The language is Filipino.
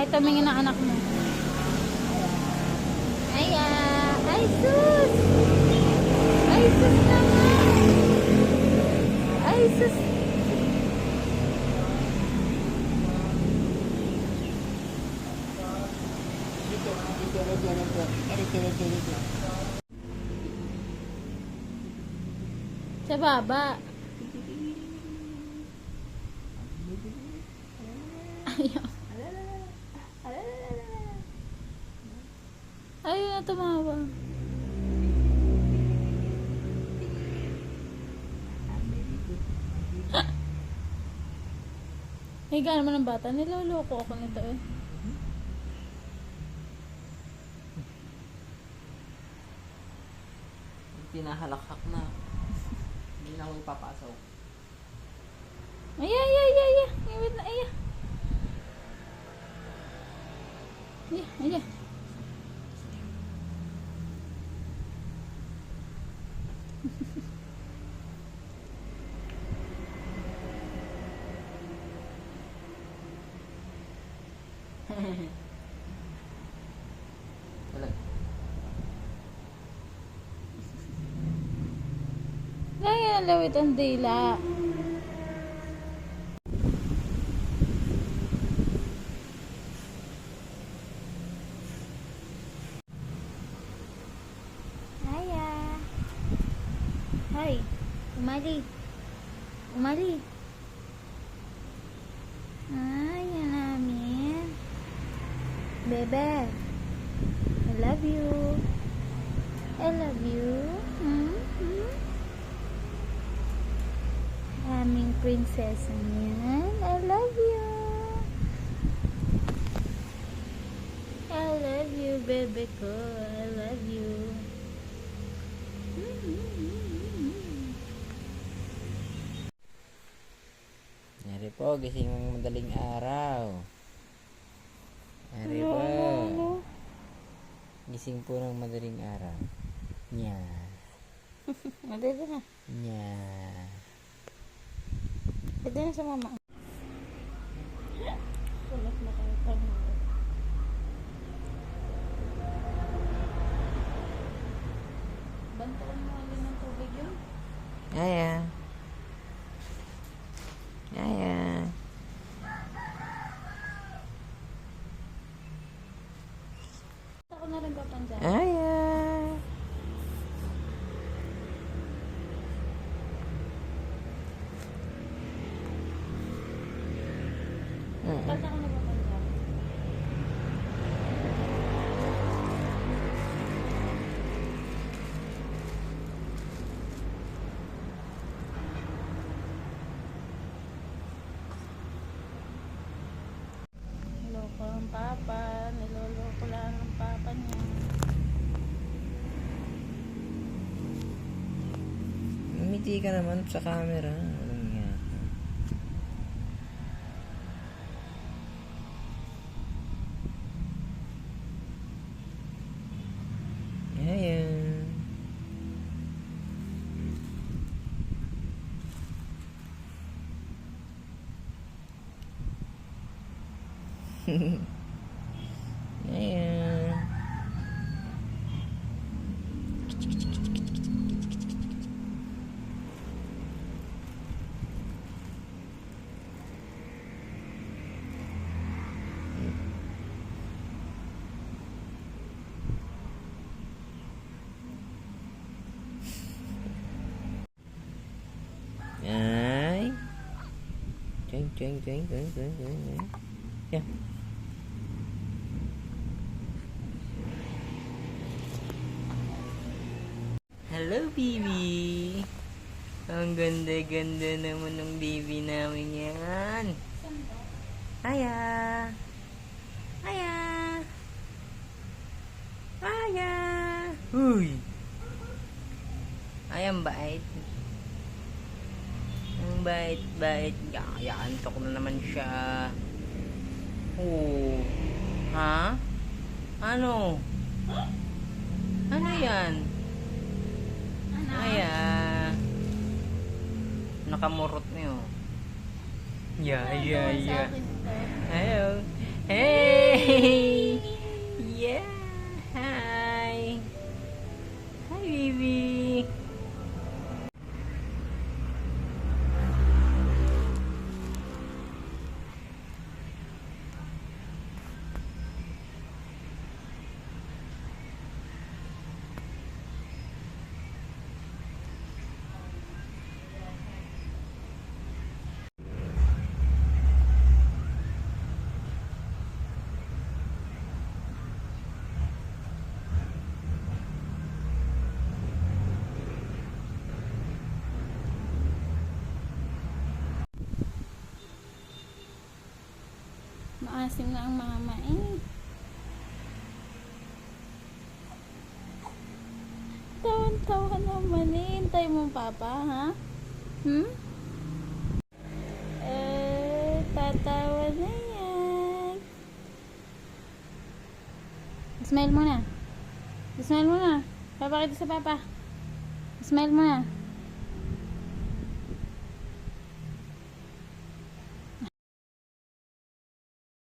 tumingin ng anak mo. Aya! Ay, sus! Ay, sus naman! Ay, sus! Sa baba. Ayaw. Ayaw na tumawa. Higaan mo ng bata. Niloloko ako nito eh. Pinahalakak na. Hindi na ako ipapasok. Ay, ay, ay, ay, ay. Wait na, ay. Ay, ay, ay. Wala. Ay, lawit ang dila. Aya. Hay, umali. Umali. Ay, yan namin. Bebe. I love you. I love you. Aming prinsesa niyan. I love you. I love you, bebe ko. I love you. Yari po, gising ng madaling araw. Yari po. Gising po ng madaling araw. Nya. Dito na. Nya. Dito na sa mama. Sulat na kayo tanong. Bantuan mo alin ng tubig yun? Aya. Aya. Ako na rin papansin. Aya. Ba't ako na papansin? Niloloko ang papa. Niloloko lang ang papa niya. Umiti ka naman sa camera. Anong nga? Ayan. Ayan. Ay. Ching, ching, ching, ching, ching, ching. Yeah. Hello, baby. Ang ganda-ganda naman ng baby namin yan. Aya. Aya. Aya. Uy. Ay, ang bait. Ang bait-bait. Yaantok na naman siya. Oh. Ha? Ano? Ano yan? Aya. Nakamurot niyo. Yeah. Ayaw. Hey! Maasim na ang mama eh. Tawan-tawa naman eh. Hintay mo papa, ha? Tatawa na yan. Smile muna. Smile muna. Papakita sa papa. Smile muna.